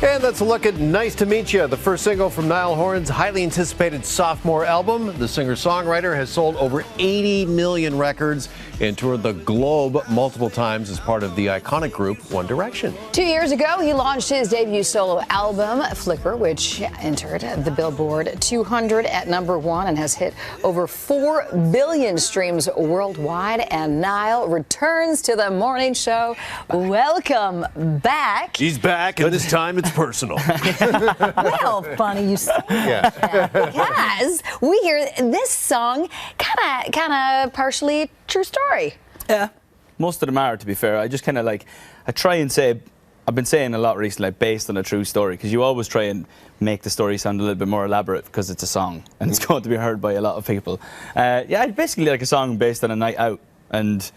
And that's a look at Nice to Meet You, the first single from Niall Horan's highly anticipated sophomore album. The singer-songwriter has sold over 80 million records and toured the globe multiple times as part of the iconic group One Direction. 2 years ago, he launched his debut solo album, Flicker, which entered the Billboard 200 at #1 and has hit over 4 billion streams worldwide. And Niall returns to the morning show. Welcome back. He's back, and this time it's personal. Well, funny you say that. Because we hear this song kind of partially true story. Yeah, most of them are, to be fair. I just kind of I try and say, I've been saying a lot recently, based on a true story, because you always try and make the story sound a little bit more elaborate because it's a song and it's going to be heard by a lot of people. Yeah, it's basically like a song based on a night out and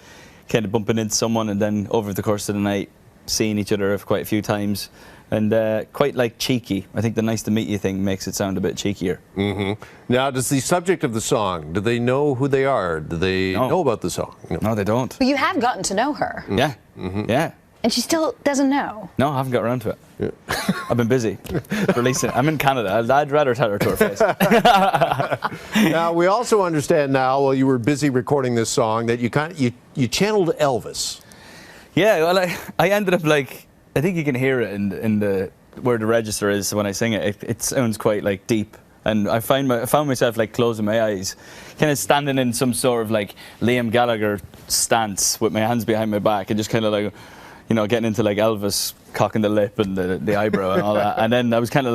kind of bumping into someone, and then over the course of the night seeing each other quite a few times. And quite cheeky. I think the nice to meet you thing makes it sound a bit cheekier. Now, does the subject of the song, do they know who they are? Do they know about the song? No, they don't. But you have gotten to know her. Yeah, yeah. And she still doesn't know. No, I haven't got around to it. I've been busy releasing it. I'm in Canada. I'd rather tell her to her face. Now, we also understand now, while you were busy recording this song, that you channeled Elvis. Yeah, well, I ended up I think you can hear it in the where the register is when I sing it. It sounds quite deep, and I found myself closing my eyes, kind of standing in some sort of Liam Gallagher stance with my hands behind my back, and just kind of getting into Elvis, cocking the lip and the eyebrow and all that. And then I was kind of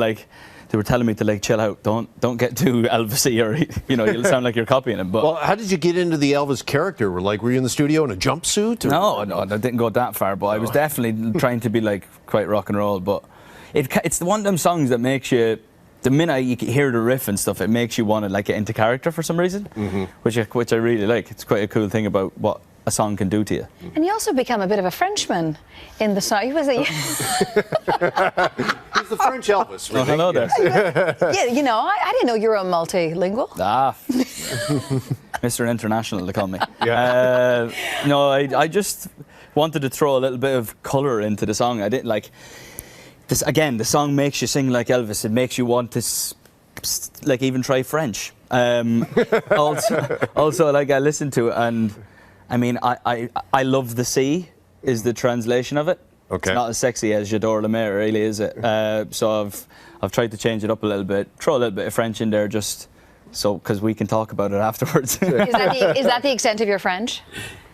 they were telling me to chill out, don't get too Elvis-y, or you'll sound like you're copying him. But well, how did you get into the Elvis character? Were you in the studio in a jumpsuit? Or? No, I didn't go that far, but I was definitely trying to be quite rock and roll. But it's one of them songs that makes you, the minute you hear the riff and stuff, it makes you want to get into character for some reason, which I really like. It's quite a cool thing about what a song can do to you. And you also become a bit of a Frenchman in the song. He's the French Elvis. Really. Oh, hello there. Yeah, I didn't know you were a multilingual. Ah, Mr. International, they call me. Yeah. No, I just wanted to throw a little bit of colour into the song. I didn't this. Again, the song makes you sing like Elvis. It makes you want to even try French. Also, I listened to it, and I mean, I love the sea is the translation of it. Okay. It's not as sexy as J'adore la mer, really, is it? So I've tried to change it up a little bit, throw a little bit of French in there, just so because we can talk about it afterwards. Is that the extent of your French?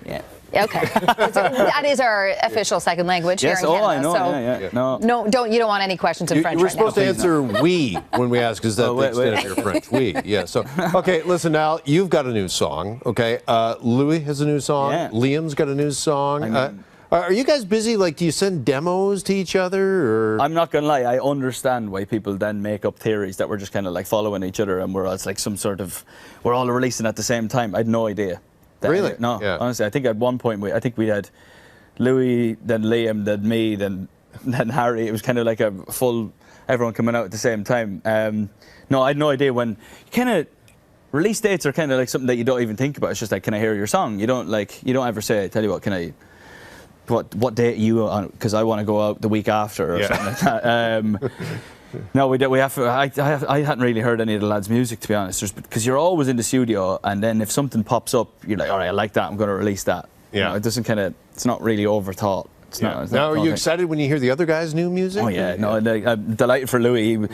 Yeah. Okay. That is our official second language yes, here in Canada. I know. So Yeah. No, you don't want any questions in French We're right supposed now. to answer oui when we ask, is that the extent of your French? Oui, yeah. So, okay, listen now, you've got a new song, okay? Louis has a new song. Yeah. Liam's got a new song. Are you guys busy? Do you send demos to each other? Or? I'm not gonna lie, I understand why people then make up theories that we're just kind of following each other and we're all some sort of, we're all releasing at the same time. I had no idea. Really? No, yeah. Honestly, I think at one point we had Louis, then Liam, then me, then Harry. It was kind of a full, everyone coming out at the same time. No, I had no idea when. Release dates are kind of something that you don't even think about. It's just can I hear your song? You don't you don't ever say, tell you what, what date are you on? Because I want to go out the week after or something like that. No, we have. I hadn't really heard any of the lads' music, to be honest, because you're always in the studio, and then if something pops up, you're like, all right, I like that, I'm going to release that. Yeah. It doesn't it's not really overthought. It's not. Now, are you excited when you hear the other guys' new music? Oh yeah, no, I'm delighted for Louis.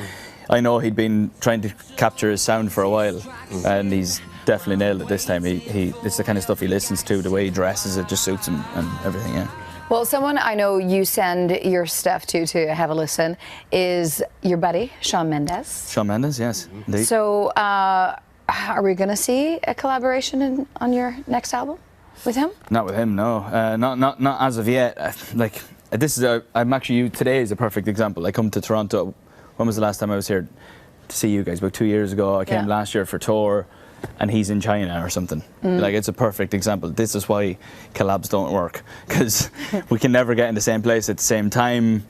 I know he'd been trying to capture his sound for a while, and he's definitely nailed it this time. It's the kind of stuff he listens to, the way he dresses, it just suits him and everything. Yeah. Well, someone I know you send your stuff to have a listen is your buddy, Shawn Mendes. Shawn Mendes, yes, indeed. So, are we going to see a collaboration on your next album with him? Not with him, no. Not as of yet. Today is a perfect example. I come to Toronto. When was the last time I was here to see you guys? About 2 years ago. I came last year for tour. And he's in China or something. It's a perfect example. This is why collabs don't work, because we can never get in the same place at the same time.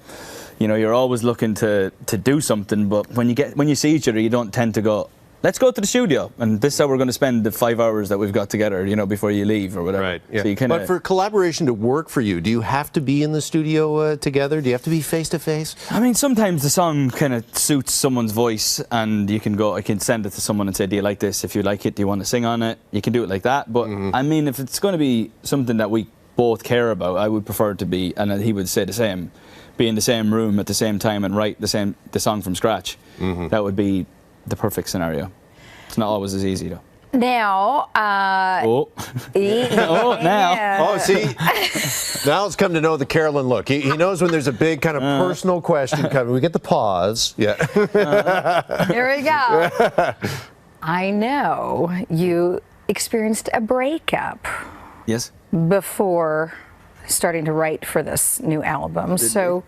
You're always looking to do something, but when you see each other, you don't tend to go, let's go to the studio, and this is how we're going to spend the 5 hours that we've got together, you know, before you leave or whatever. Right. Yeah. So you kinda, but for collaboration to work for you, do you have to be in the studio together? Do you have to be face to face? I mean, sometimes the song kind of suits someone's voice, and you can go, I can send it to someone and say, do you like this? If you like it, do you want to sing on it? You can do it like that. But I mean, if it's going to be something that we both care about, I would prefer to be, and he would say the same, be in the same room at the same time and write the song from scratch. That would be the perfect scenario. It's not always as easy though. Now, now. Yeah. Oh, see, now it's come to know the Carolyn look. He knows when there's a big kind of personal question coming. We get the pause. Yeah. Here we go. I know you experienced a breakup Yes. before starting to write for this new album. So,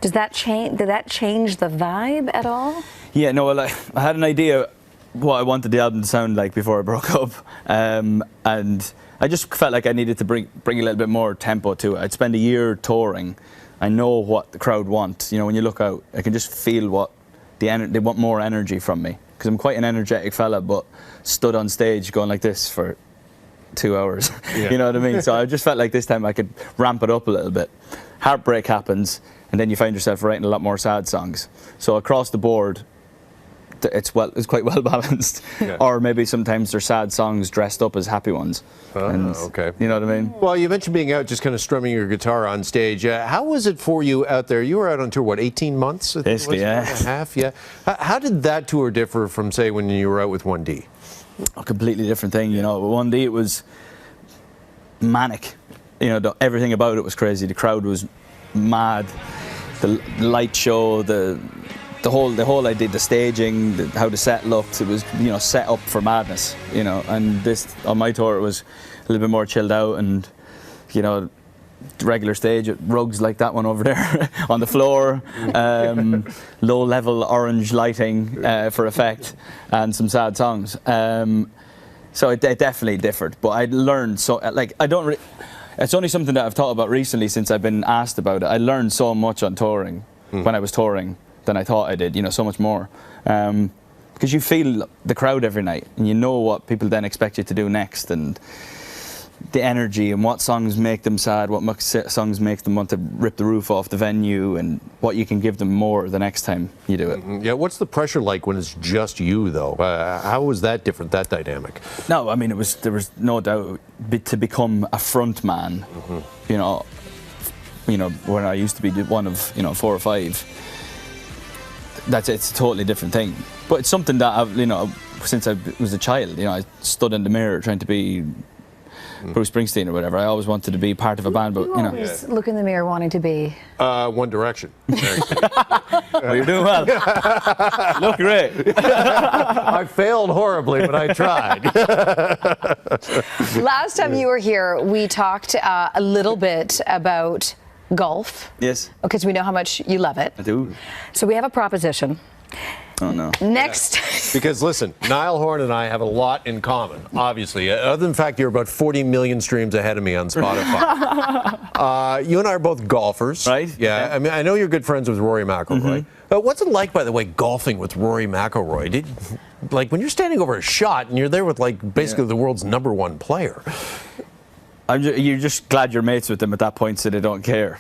did that change the vibe at all? Yeah, no, well, I had an idea what I wanted the album to sound like before I broke up, and I just felt like I needed to bring a little bit more tempo to it. I'd spend a year touring. I know what the crowd want. You know, when you look out, I can just feel what they want more energy from me, because I'm quite an energetic fella, but stood on stage going like this for 2 hours. Yeah. You know what I mean? So I just felt like this time I could ramp it up a little bit. Heartbreak happens, and then you find yourself writing a lot more sad songs. So across the board, it's quite well balanced. Yeah. Or maybe sometimes they're sad songs dressed up as happy ones. Okay. You know what I mean? Well, you mentioned being out just kind of strumming your guitar on stage. How was it for you out there? You were out on tour, what, 18 months? I think it was? Basically, yeah. And a half, yeah. How did that tour differ from, say, when you were out with 1D? A completely different thing, you know. One day it was manic. You know, everything about it was crazy. The crowd was mad. The light show, the whole idea, the staging, how the set looked, it was, you know, set up for madness, you know. And this, on my tour, it was a little bit more chilled out, and, you know, regular stage, rugs like that one over there on the floor, low level orange lighting for effect, and some sad songs. So it definitely differed, but I learned so, like, it's only something that I've thought about recently since I've been asked about it. I learned so much on touring, when I was touring, than I thought I did, you know, so much more. Because you feel the crowd every night, and you know what people then expect you to do next, and the energy, and what songs make them sad, what songs make them want to rip the roof off the venue, and what you can give them more the next time you do it. Yeah, what's the pressure like when it's just you, though? How was that different, that dynamic? No, I mean, there was no doubt to become a front man, you know, when I used to be one of, you know, 4 or 5, it's a totally different thing. But it's something that I've, you know, since I was a child, you know, I stood in the mirror trying to be Bruce Springsteen or whatever. I always wanted to be part of a band, but, you know. Always look in the mirror wanting to be. One Direction. Well, you're doing well. Look great. I failed horribly, but I tried. Last time you were here, we talked a little bit about golf. Yes. Because we know how much you love it. I do. So we have a proposition. Oh, no. Next. Because, listen, Niall Horan and I have a lot in common, obviously. Other than the fact you're about 40 million streams ahead of me on Spotify. You and I are both golfers. Right. Yeah. I mean, I know you're good friends with Rory McIlroy. But what's it like, by the way, golfing with Rory McIlroy? Like, when you're standing over a shot and you're there with, like, basically the world's #1 player. You're just glad you're mates with them at that point, so they don't care.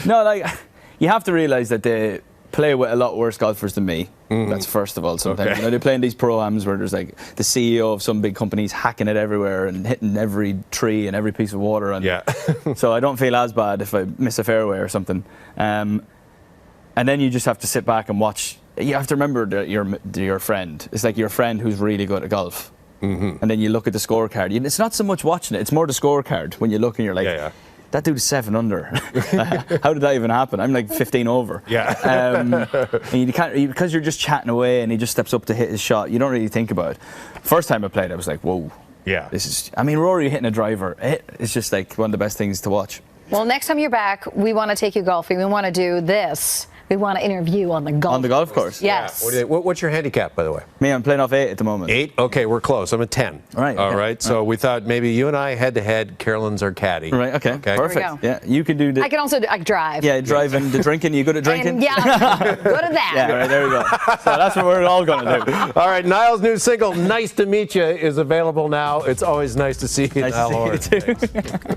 No, like, you have to realise that they play with a lot worse golfers than me. That's first of all. Sometimes, you know, they play in these pro-ams where there's like the CEO of some big companies hacking it everywhere and hitting every tree and every piece of water. And so I don't feel as bad if I miss a fairway or something. And then you just have to sit back and watch. You have to remember that your friend. It's like your friend who's really good at golf. And then you look at the scorecard. It's not so much watching it; it's more the scorecard. When you look and you're like, "That dude's 7 under. How did that even happen? I'm like 15 over." And you can't, because you're just chatting away, and he just steps up to hit his shot. You don't really think about it. First time I played, I was like, "Whoa, this is." I mean, Rory hitting a driver. It's just like one of the best things to watch. Well, next time you're back, we want to take you golfing. We want to do this We want to interview on the golf On the golf course? Yes. What's your handicap, by the way? Me, I'm playing off 8 at the moment. 8? Okay, we're close. I'm at 10. Right, All okay. right. So we thought maybe you and I head-to-head. Carolyn's our caddy. Right, okay. Perfect. There Yeah, you can do the... I can also drive. Yeah, driving, the drinking. You good at drinking? And, yeah, good at that. Yeah, right, there we go. So that's what we're all going to do. All right, Niall's new single, Nice to Meet You, is available now. It's always nice to see you, Nice Niall to Horan. see you too.